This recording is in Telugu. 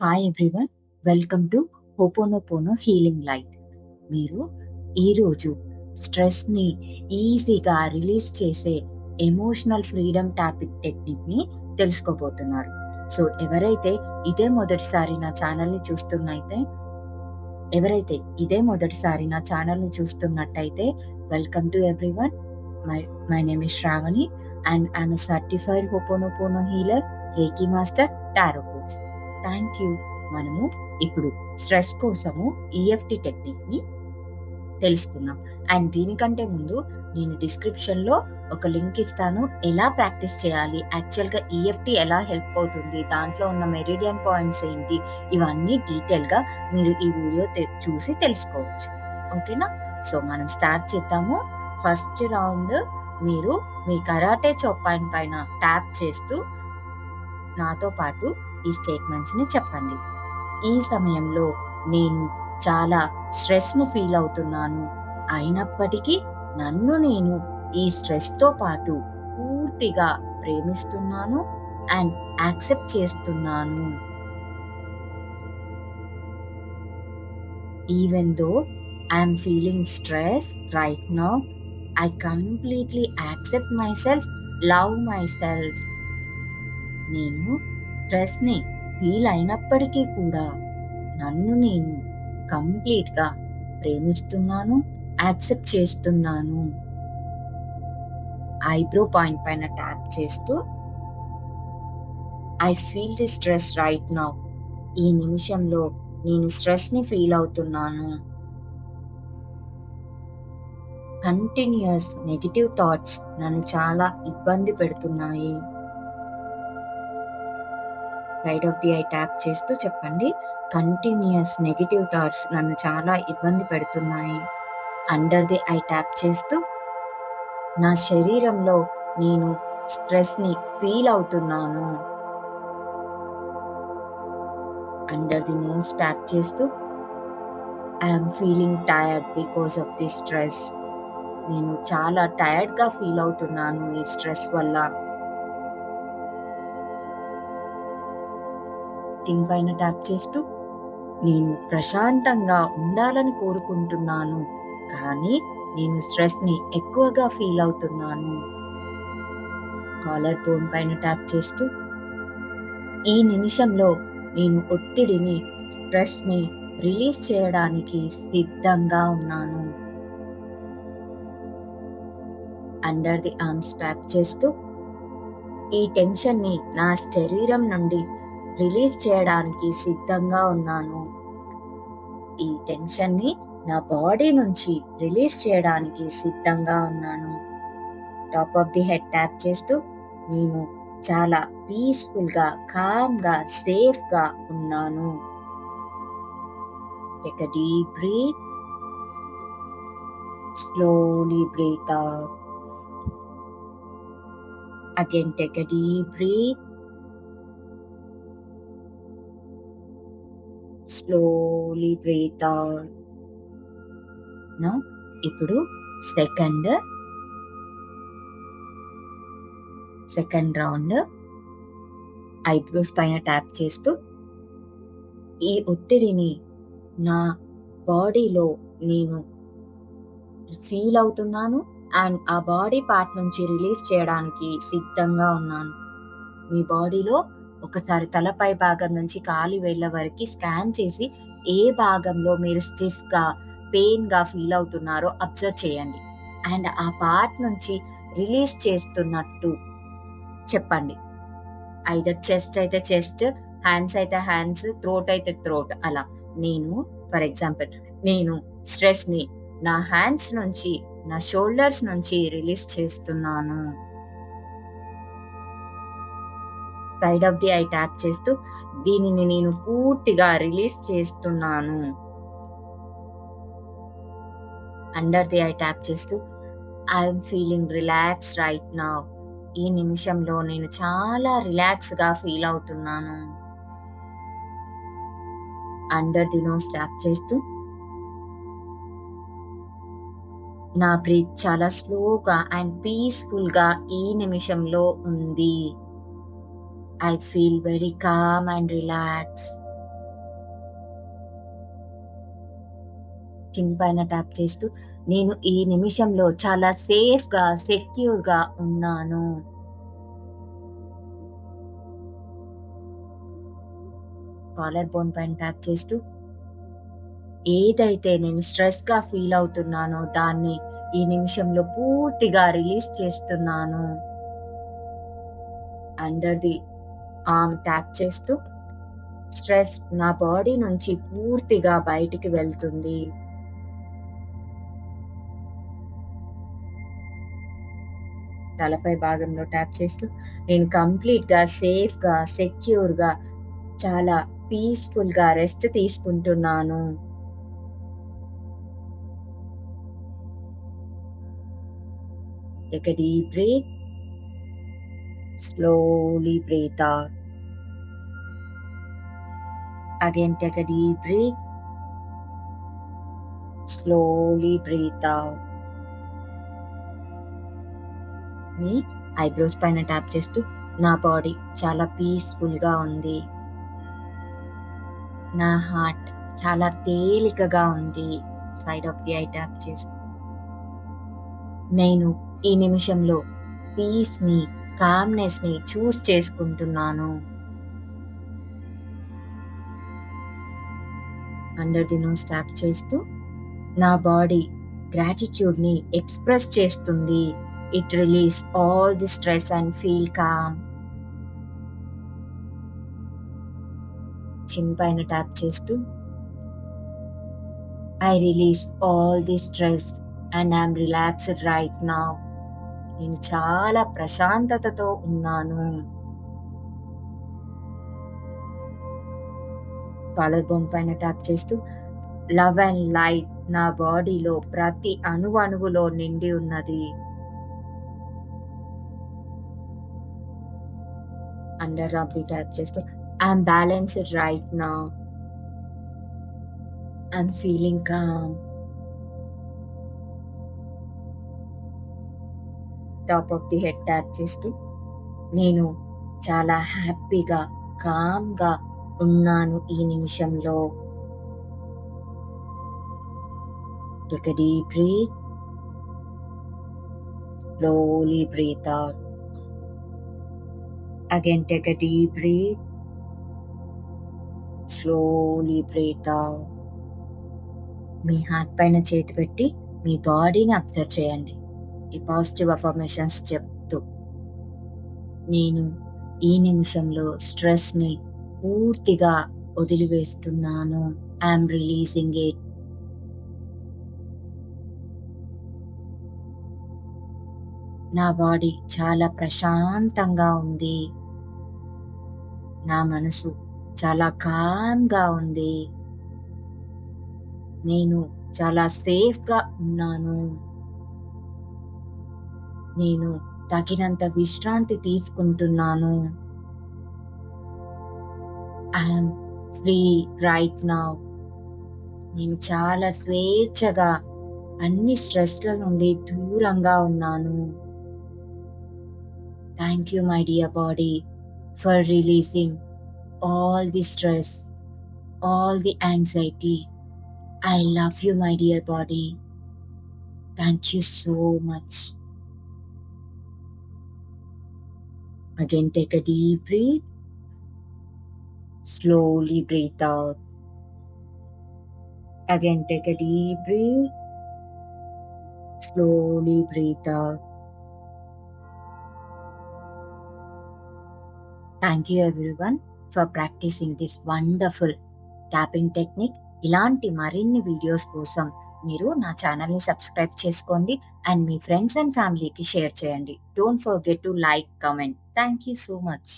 Hi everyone, welcome to ho'oponopono healing light. మీరు ఈరోజు స్ట్రెస్ని ఈజీగా రిలీజ్ చేసే ఎమోషనల్ ఫ్రీడమ్ టాపిక్ టెక్నిక్ని తెలుసుకోబోతున్నారు. సో ఎవరైతే ఇదే మొదటిసారి నా ఛానల్ని చూస్తున్నట్టయితే welcome to everyone. My name is Shravani and I'm certified ho'oponopono healer, reiki master, tarot coach. Thank you. మనము ఇప్పుడు స్ట్రెస్ కోసము ఈఎఫ్టి టెక్నిక్ ని తెలుసుకుందాం. అండ్ దీనికంటే ముందు నేను డిస్క్రిప్షన్ లో ఒక లింక్ ఇస్తాను, ఎలా ప్రాక్టీస్ చేయాలి, యాక్చువల్ గా ఈఎఫ్టి ఎలా హెల్ప్ అవుతుంది, దాంట్లో ఉన్న మెరిడియన్ పాయింట్స్ ఏంటి, ఇవన్నీ డీటెయిల్ గా మీరు ఈ వీడియో చూసి తెలుసుకోవచ్చు. ఓకేనా? సో మనం స్టార్ట్ చేద్దాము. ఫస్ట్ రౌండ్ మీరు మీ కరాటే చొప్పాయిన్ పైన ట్యాప్ చేస్తూ నాతో పాటు ఈ స్టేట్మెంట్స్ ని చెప్పండి. ఈ సమయంలో నేను చాలా స్ట్రెస్ ని ఫీల్ అవుతున్నాను, అయినప్పటికీ నన్ను నేను ఈ స్ట్రెస్ తో పాటు పూర్తిగా ప్రేమిస్తున్నాను అండ్ యాక్సెప్ట్ చేస్తున్నాను. Even though I am feeling stress right now, I completely accept myself, love myself. నేను స్ట్రెస్ ని ఫీల్ అయినప్పటికీ కూడా నన్ను నేను కంప్లీట్ గా ప్రేమిస్తున్నాను, యాక్సెప్ట్ చేస్తున్నాను. ఐబ్రో పాయింట్ పైన ట్యాప్ చేస్తూ I feel the stress right now. ఈ నిమిషంలో నేను స్ట్రెస్ ని ఫీల్ అవుతున్నాను. కంటిన్యూస్ నెగిటివ్ థాట్స్ నన్ను చాలా ఇబ్బంది పెడుతున్నాయి. Side of the I tap చేస్తూ చెప్పండి, కంటిన్యూస్ నెగిటివ్ థాట్స్ నన్ను చాలా ఇబ్బంది పెడుతున్నాయి. అండర్ ది ఐ ట్యాప్ చేస్తూ నా శరీరంలో నేను స్ట్రెస్ ని ఫీల్ అవుతున్నాను. అండర్ ది నోస్ ట్యాప్ చేస్తూ I'm feeling tired because of the stress. నేను చాలా టైర్డ్ గా ఫీల్ అవుతున్నాను ఈ స్ట్రెస్ వల్ల. టింగ్ పైన ట్యాప్ చేస్తూ నేను ప్రశాంతంగా ఉండాలని కోరుకుంటున్నాను, కానీ నేను స్ట్రెస్ ని ఎక్కువగా ఫీల్ అవుతున్నాను. కాలర్ బోన్ పైన ట్యాప్ చేస్తూ ఈ నిమిషంలో నేను ఒత్తిడిని, స్ట్రెస్ ని రిలీజ్ చేయడానికి సిద్ధంగా ఉన్నాను. అండర్ ది ఆర్మ్స్ ట్యాప్ చేస్తూ ఈ టెన్షన్ ని నా శరీరం నుండి రిలీజ్ చేయడానికి సిద్ధంగా ఉన్నాను. ఈ టెన్షన్ ని నా బాడీ నుంచి రిలీజ్ చేయడానికి సిద్ధంగా ఉన్నాను. Top of the head tap చేస్తూ నేను చాలా పీస్ఫుల్ గా, కామ్ గా, సేఫ్ గా ఉన్నాను. Take a deep breath. Slowly breathe out. Again take a deep breath. Slowly breathe out. Now ఇప్పుడు సెకండ్ రౌండ్ ఐబ్రోస్ పైన ట్యాప్ చేస్తూ ఈ ఒత్తిడిని నా బాడీలో నేను ఫీల్ అవుతున్నాను అండ్ ఆ బాడీ పార్ట్ నుంచి రిలీజ్ చేయడానికి సిద్ధంగా ఉన్నాను. మీ బాడీలో ఒకసారి తలపై భాగం నుంచి కాలి వేళ్ళ వరకు స్కాన్ చేసి ఏ భాగంలో మీరు స్టిఫ్ గా, పెయిన్ గా ఫీల్ అవుతున్నారో అబ్జర్వ్ చేయండి అండ్ ఆ పార్ట్ నుంచి రిలీజ్ చేస్తున్నట్టు చెప్పండి. ఐదర్ చెస్ట్ అయితే చెస్ట్, హ్యాండ్స్ అయితే హ్యాండ్స్, థ్రోట్ అయితే థ్రోట్. అలా నేను ఫర్ ఎగ్జాంపుల్ నేను స్ట్రెస్ ని నా హ్యాండ్స్ నుంచి, నా షోల్డర్స్ నుంచి రిలీజ్ చేస్తున్నాను. Side of the I tap చేస్తూ దీనిని నేను పూర్తిగా రిలీజ్ చేస్తున్నాను. అండర్ ది ఐ ట్యాప్ చేస్తూ I'm feeling relax right now. ఈ నిమిషంలో నేను చాలా రిలాక్స్ గా ఫీల్ అవుతున్నాను. అండర్ ది నోస్ ట్యాప్ చేస్తూ నా బ్రీత్ చాలా స్లోగా అండ్ పీస్ఫుల్ గా ఈ నిమిషంలో ఉంది. I feel very calm and relax. చిన్ పైన ట్యాప్ చేస్తూ నేను ఈ నిమిషంలో చాలా సేఫ్‌గా, సెక్యూర్‌గా ఉన్నాను. కాలర్ బోన్ పైన ట్యాప్ చేస్తూ ఏదైతే నేను స్ట్రెస్‌గా ఫీల్ అవుతున్నానో దాన్ని ఈ నిమిషంలో పూర్తిగా రిలీజ్ చేస్తున్నాను. అండర్ ది ఆర్మ్ ట్యాప్ చేస్తూ స్ట్రెస్ నా బాడీ నుంచి పూర్తిగా బయటికి వెళ్తుంది. తలపై భాగంలో ట్యాప్ చేస్తూ నేను కంప్లీట్‌గా సేఫ్‌గా, సెక్యూర్‌గా చాలా పీస్‌ఫుల్‌గా రెస్ట్ తీసుకుంటున్నాను. Take a deep breath. Slowly breathe out. Again, take a deep breath. Slowly breathe out. Me eyebrows పైన ట్యాప్ చేస్తూ నా బాడీ చాలా పీస్‌ఫుల్‌గా ఉంది. నా హార్ట్ చాలా తేలికగా ఉంది. Side of the I tap చేస్తూ నేను ఈ నిమిషంలో పీస్‌ని, కామ్‌నెస్‌ని చూస్ చేసుకుంటున్నాను. అండర్ ది నోస్ ట్యాప్ చేస్తూ నా బాడీ గ్రాటిట్యూడ్‌ని ఎక్స్‌ప్రెస్ చేస్తుంది. It release all the stress and feel calm. Chin పైన ట్యాప్ చేస్తూ I release all the stress and I'm relaxed right now. నేను చాలా ప్రశాంతతతో ఉన్నాను. కాలర్ బోన్ పైన ట్యాప్ చేస్తూ లవ్ అండ్ లైట్ నా బాడీలో ప్రతి అణువణువులో నిండి ఉన్నది. అండర్ ఆఫ్ ది ట్యాప్ చేస్తూ I'm balanced right now. I'm feeling calm. Top of the head tap చేస్తూ నేను చాలా హ్యాపీగా, కామ్‌గా ఉన్నాను ఈ నిమిషంలో. Take a deep breath. Slowly breathe out. Again, take a deep breath. Slowly breathe out. Me heart పైన చేతి పెట్టి మీ బాడీని అబ్జర్వ్ చేయండి. ఈ పాజిటివ్ అఫర్మేషన్స్ చెప్తూ నేను ఈ నిమిషంలో స్ట్రెస్‌ని పూర్తిగా వదిలివేస్తున్నాను. I'm releasing it. నా బాడీ చాలా ప్రశాంతంగా ఉంది. నా మనసు చాలా కామ్‌గా ఉంది. నేను చాలా సేఫ్‌గా ఉన్నాను. నేను తగినంత విశ్రాంతి తీసుకుంటున్నాను. I'm free right now. నేను చాలా స్వేచ్ఛగా అన్ని స్ట్రెస్‌ల నుండి దూరంగా ఉన్నాను. Thank you my dear body for releasing all the stress, all the anxiety. I love you, my dear body. Thank you so much. Again, take a deep breath. Slowly breathe out. Again, take a deep breath. Slowly breathe out. Thank you everyone for practicing this wonderful tapping technique. ఇలాంటి మరిన్ని వీడియోస్ కోసం మీరు నా ఛానల్ని సబ్స్క్రైబ్ చేసుకోండి అండ్ మీ ఫ్రెండ్స్ అండ్ ఫ్యామిలీకి షేర్ చేయండి. Don't forget to like, comment. Thank you so much.